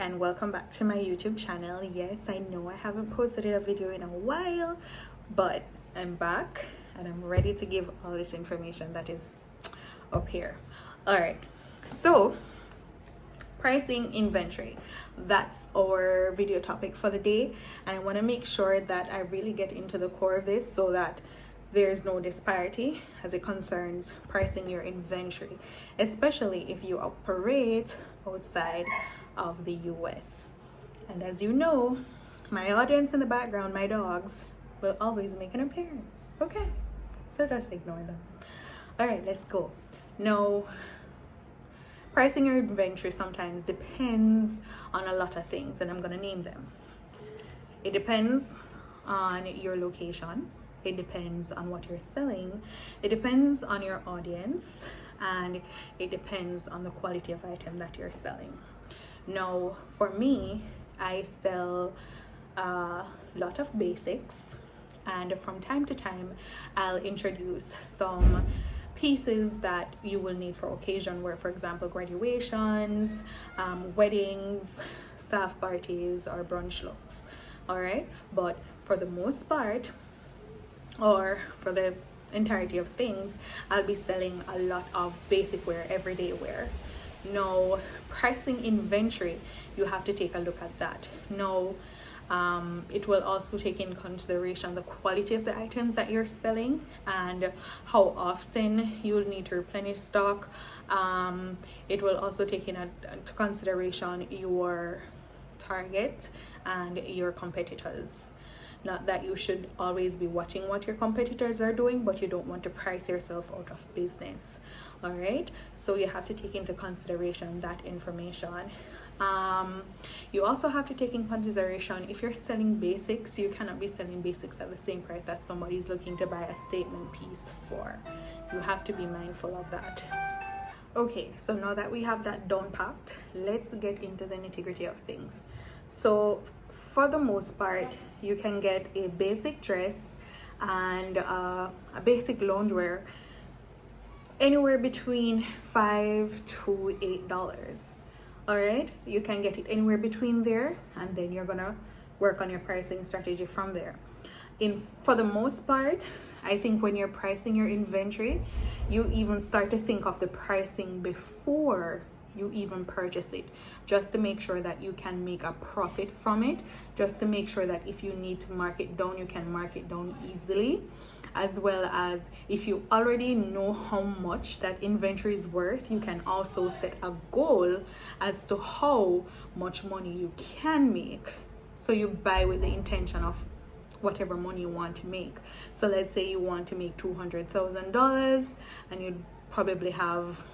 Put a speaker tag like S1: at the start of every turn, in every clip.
S1: and welcome back to my YouTube channel. Yes, I know I haven't posted a video in a while, but I'm back and I'm ready to give all this information that is up here. All right, so pricing inventory, that's our video topic for the day, and I want to make sure that I really get into the core of this so that there's no disparity as it concerns pricing your inventory, especially if you operate outside of the US. And as you know, my audience in the background, my dogs, will always make an appearance. Okay, so just ignore them. All right, let's go. Now, pricing your inventory sometimes depends on a lot of things, and I'm gonna name them. It depends on your location. It depends on what you're selling. It depends on your audience, and it depends on the quality of item that you're selling. Now, for me, I sell a lot of basics, and from time to time, I'll introduce some pieces that you will need for occasion wear, for example, graduations, weddings, staff parties, or brunch looks. All right, but for the most part, or for the entirety of things, I'll be selling a lot of basic wear, everyday wear. Now, pricing inventory, you have to take a look at that. Now, it will also take in consideration the quality of the items that you're selling and how often you'll need to replenish stock. It will also take into consideration your target and your competitors. Not that you should always be watching what your competitors are doing, but you don't want to price yourself out of business. All right, so you have to take into consideration that information. You also have to take in consideration, if you're selling basics, you cannot be selling basics at the same price that somebody is looking to buy a statement piece for. You have to be mindful of that. Okay, so now that we have that down packed, let's get into the nitty-gritty of things. So for the most part, you can get a basic dress and a basic loungewear anywhere between $5 to $8. All right, you can get it anywhere between there, and then you're gonna work on your pricing strategy from there. For the most part, I think when you're pricing your inventory, you even start to think of the pricing before you even purchase it, just to make sure that you can make a profit from it, just to make sure that if you need to mark it down, you can mark it down easily, as well as if you already know how much that inventory is worth, you can also set a goal as to how much money you can make. So you buy with the intention of whatever money you want to make. So let's say you want to make $200,000 and you probably have,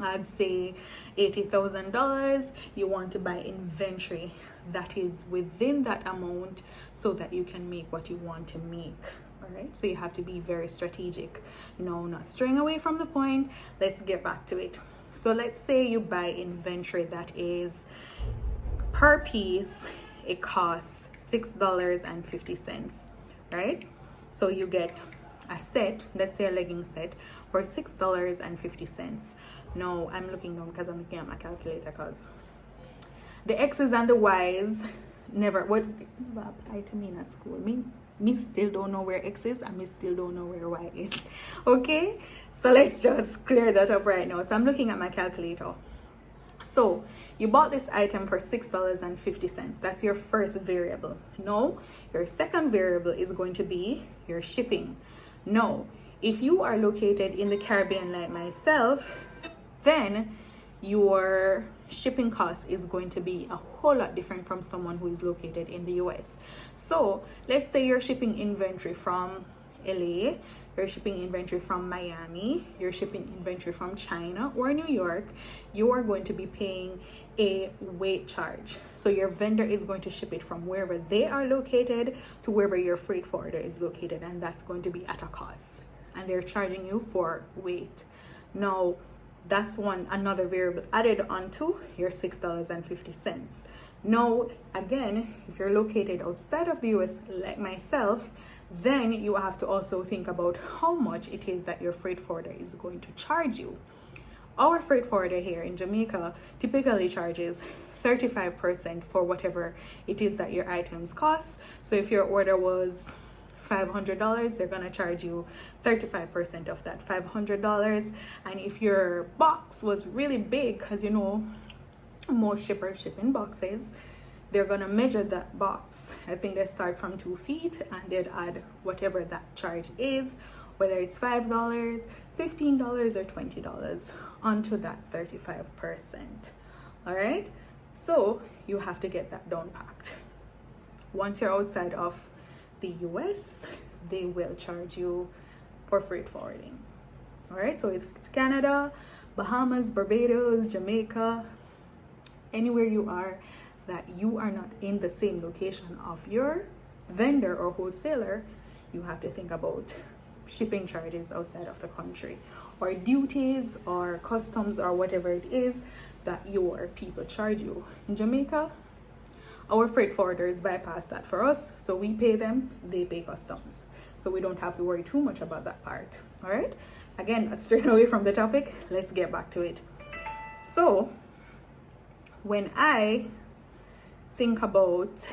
S1: I'd say, $80,000. You want to buy inventory that is within that amount so that you can make what you want to make. All right, so you have to be very strategic. No, not straying away from the point. Let's get back to it. So let's say you buy inventory that is per piece, it costs $6.50, right? So you get a set, let's say a legging set, for $6.50. No, I'm looking down because I'm looking at my calculator, because the X's and the Y's never apply to me in school. Me still don't know where X is, and me still don't know where Y is. Okay, so let's just clear that up right now. So I'm looking at my calculator. So you bought this item for $6.50. That's your first variable. Now, your second variable is going to be your shipping. Now, if you are located in the Caribbean like myself, then your shipping cost is going to be a whole lot different from someone who is located in the US. So let's say you're shipping inventory from LA, you're shipping inventory from Miami, you're shipping inventory from China or New York, you are going to be paying a weight charge. So your vendor is going to ship it from wherever they are located to wherever your freight forwarder is located, and that's going to be at a cost, and they're charging you for weight. Now, that's another variable added onto your $6.50. Now, again, if you're located outside of the US like myself, then you have to also think about how much it is that your freight forwarder is going to charge you. Our freight forwarder here in Jamaica typically charges 35% for whatever it is that your items cost. So if your order was $500, they're going to charge you 35% of that $500. And if your box was really big, because you know most shippers ship in boxes, they're going to measure that box. I think they start from 2 feet and they'd add whatever that charge is, whether it's $5, $15, or $20 onto that 35%. All right, so you have to get that down packed. Once you're outside of the US, they will charge you for freight forwarding. All right, so if it's Canada, Bahamas, Barbados, Jamaica, anywhere you are that you are not in the same location of your vendor or wholesaler, you have to think about shipping charges outside of the country, or duties or customs or whatever it is that your people charge you. In Jamaica, our freight forwarders bypass that for us, so we pay them, they pay customs, so we don't have to worry too much about that part. All right, again, let's turn away from the topic, let's get back to it. So when I think about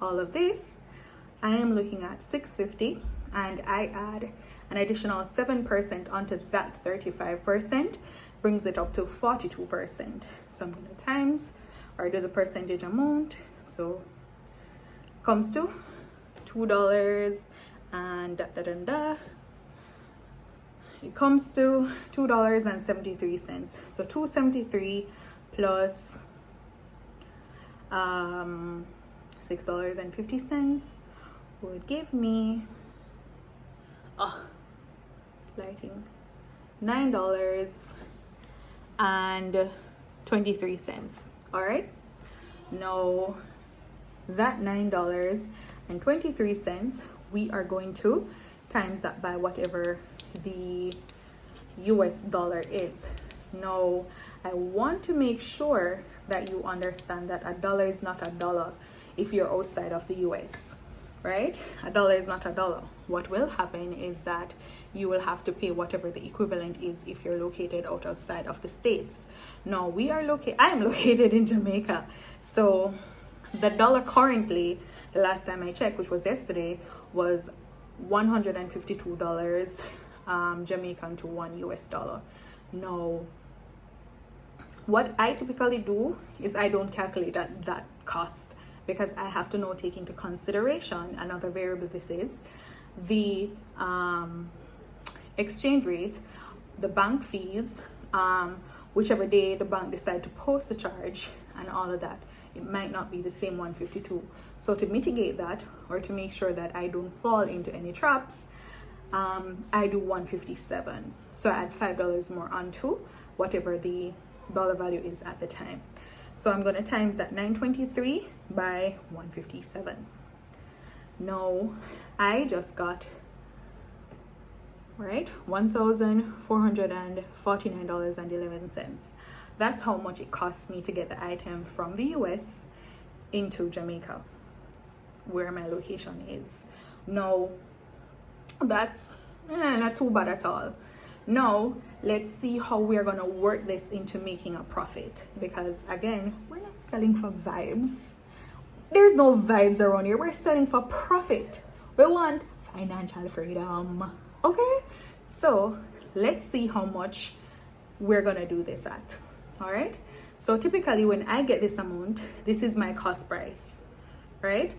S1: all of this, I am looking at $650, and I add an additional 7% onto that 35%, brings it up to 42%. So I'm going to times or do the percentage amount. So comes to $2 and it comes to $2.73. So $2.73 plus $6.50 would give me lighting $9.23. All right, now that $9.23, we are going to times that by whatever the US dollar is. Now I want to make sure that you understand that a dollar is not a dollar if you're outside of the US, right? A dollar is not a dollar. What will happen is that you will have to pay whatever the equivalent is if you're located outside of the States. Now I am located in Jamaica, so the dollar currently, the last time I checked, which was yesterday, was $152 Jamaican to $1 US. Now what I typically do is I don't calculate that cost, because I have to now take into consideration another variable. This is the exchange rate, the bank fees, whichever day the bank decide to post the charge and all of that. It might not be the same 152. So to mitigate that, or to make sure that I don't fall into any traps, I do 157. So I add $5 more onto whatever the dollar value is at the time. So I'm going to times that 923 by 157. Now I just got $1,449.11. That's how much it cost me to get the item from the US into Jamaica, where my location is. Now that's not too bad at all. Now let's see how we're gonna work this into making a profit, because again, we're not selling for vibes. There's no vibes around here. We're selling for profit. We want financial freedom. Okay, so let's see how much we're gonna do this at. All right, so typically when I get this amount, this is my cost price, right?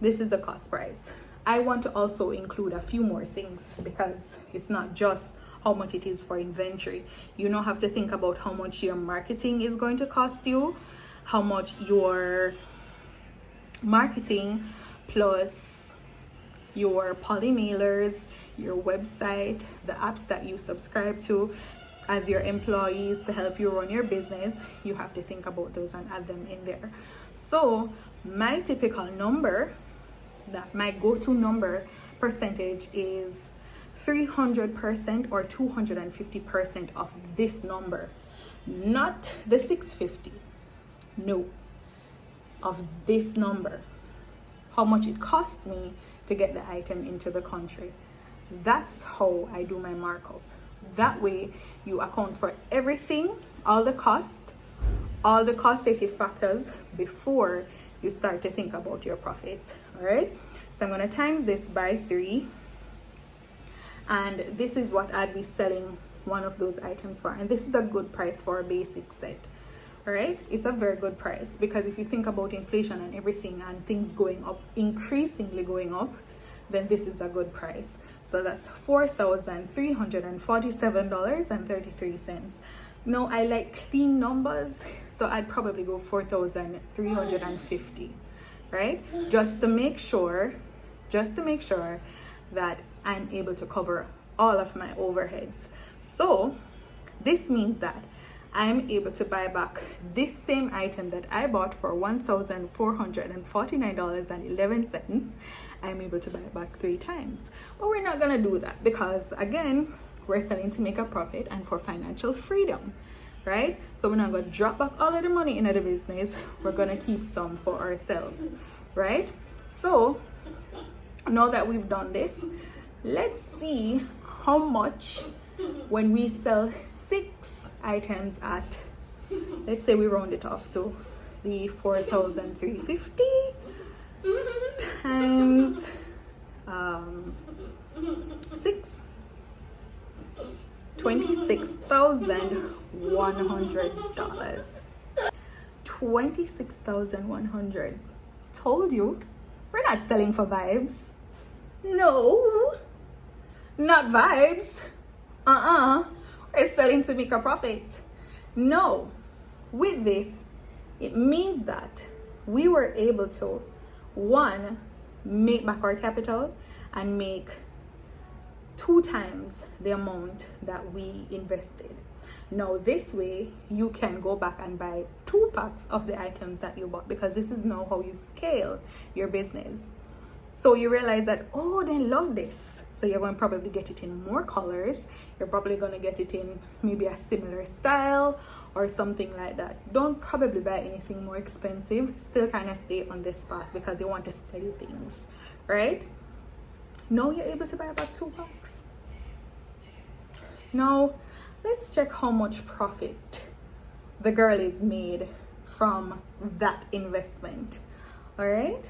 S1: This is the cost price. I want to also include a few more things, because it's not just how much it is for inventory. You now have to think about how much your marketing is going to cost you, how much your marketing plus your poly mailers, your website, the apps that you subscribe to as your employees to help you run your business. You have to think about those and add them in there. So my typical number, that my go-to number percentage, is 300% or 250% of this number, not the 650. No, of this number, how much it cost me to get the item into the country. That's how I do my markup. That way you account for everything, all the cost-safety factors before you start to think about your profit. All right, so I'm going to times this by 3, and this is what I'd be selling one of those items for, and this is a good price for a basic set. All right, it's a very good price, because if you think about inflation and everything and things going up, increasingly going up, then this is a good price. So that's $4,347.33. No, I like clean numbers, so I'd probably go 4,350, right? Just to make sure that I'm able to cover all of my overheads. So this means that I'm able to buy back this same item that I bought for $1,449.11. I'm able to buy it back 3 times. But we're not gonna do that, because again, we're selling to make a profit and for financial freedom, right? So we're not gonna drop back all of the money into the business. We're gonna keep some for ourselves, right? So now that we've done this, let's see how much when we sell 6 items at, let's say we round it off to the 4,350 times 6, $26,100. 26,100. Told you, we're not selling for vibes. No, not vibes. We're selling to make a profit. No, with this, it means that we were able to, 1, make back our capital and make 2 times the amount that we invested. Now this way you can go back and buy 2 packs of the items that you bought, because this is now how you scale your business. So you realize that, oh, they love this, so you're going to probably get it in more colors. You're probably going to get it in maybe a similar style or something like that. Don't probably buy anything more expensive. Still kind of stay on this path, because you want to steady things, right? Now you're able to buy about 2 packs. Now let's check how much profit the girl is made from that investment. All right,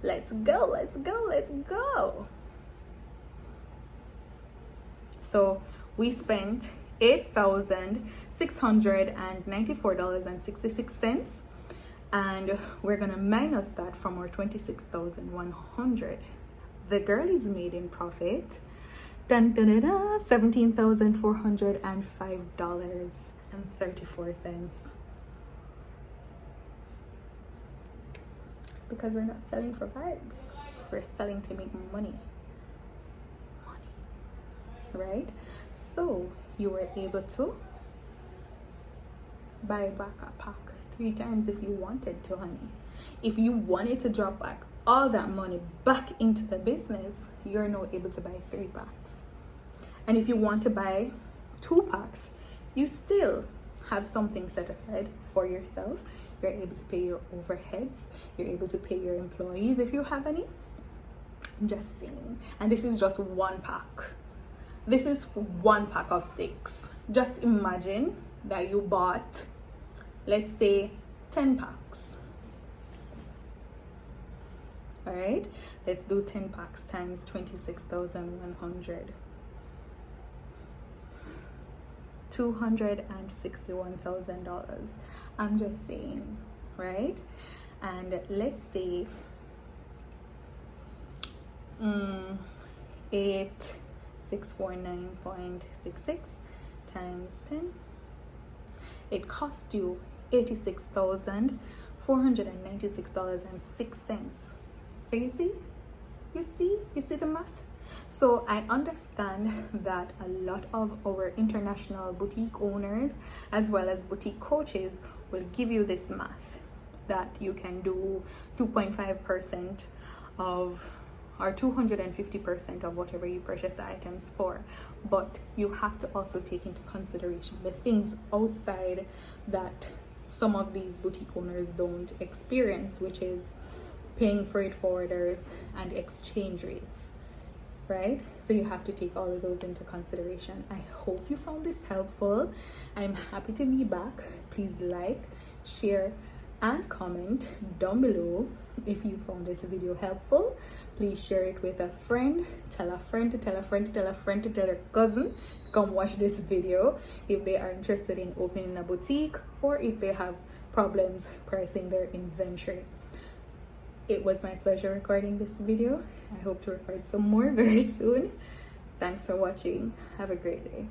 S1: let's go. So we spent $8,694.66, and we're gonna minus that from our 26,100. The girl is made in profit $17,405.34, because we're not selling for vibes, we're selling to make money, right? So you were able to buy back a pack 3 times if you wanted to, honey. If you wanted to drop back all that money back into the business, you're now able to buy 3 packs. And if you want to buy 2 packs, you still have something set aside for yourself. You're able to pay your overheads. You're able to pay your employees if you have any. I'm just saying. And this is just 1 pack. This is 1 pack of 6. Just imagine that you bought, let's say, 10 packs. All right, let's do 10 packs times 26,100. $261,000. I'm just saying, right? And let's say 8649.66 times 10. It cost you $86,496.06. So you see the math. So I understand that a lot of our international boutique owners as well as boutique coaches will give you this math, that you can do 2.5% of or 250% of whatever you purchase the items for. But you have to also take into consideration the things outside that some of these boutique owners don't experience, which is paying freight forwarders and exchange rates. right? So you have to take all of those into consideration. I hope you found this helpful. I'm happy to be back. Please like, share, and comment down below if you found this video helpful. Please share it with a friend. Tell a friend to tell a friend to tell a friend to tell a cousin. Come watch this video if they are interested in opening a boutique or if they have problems pricing their inventory. It was my pleasure recording this video. I hope to record some more very soon. Thanks for watching. Have a great day.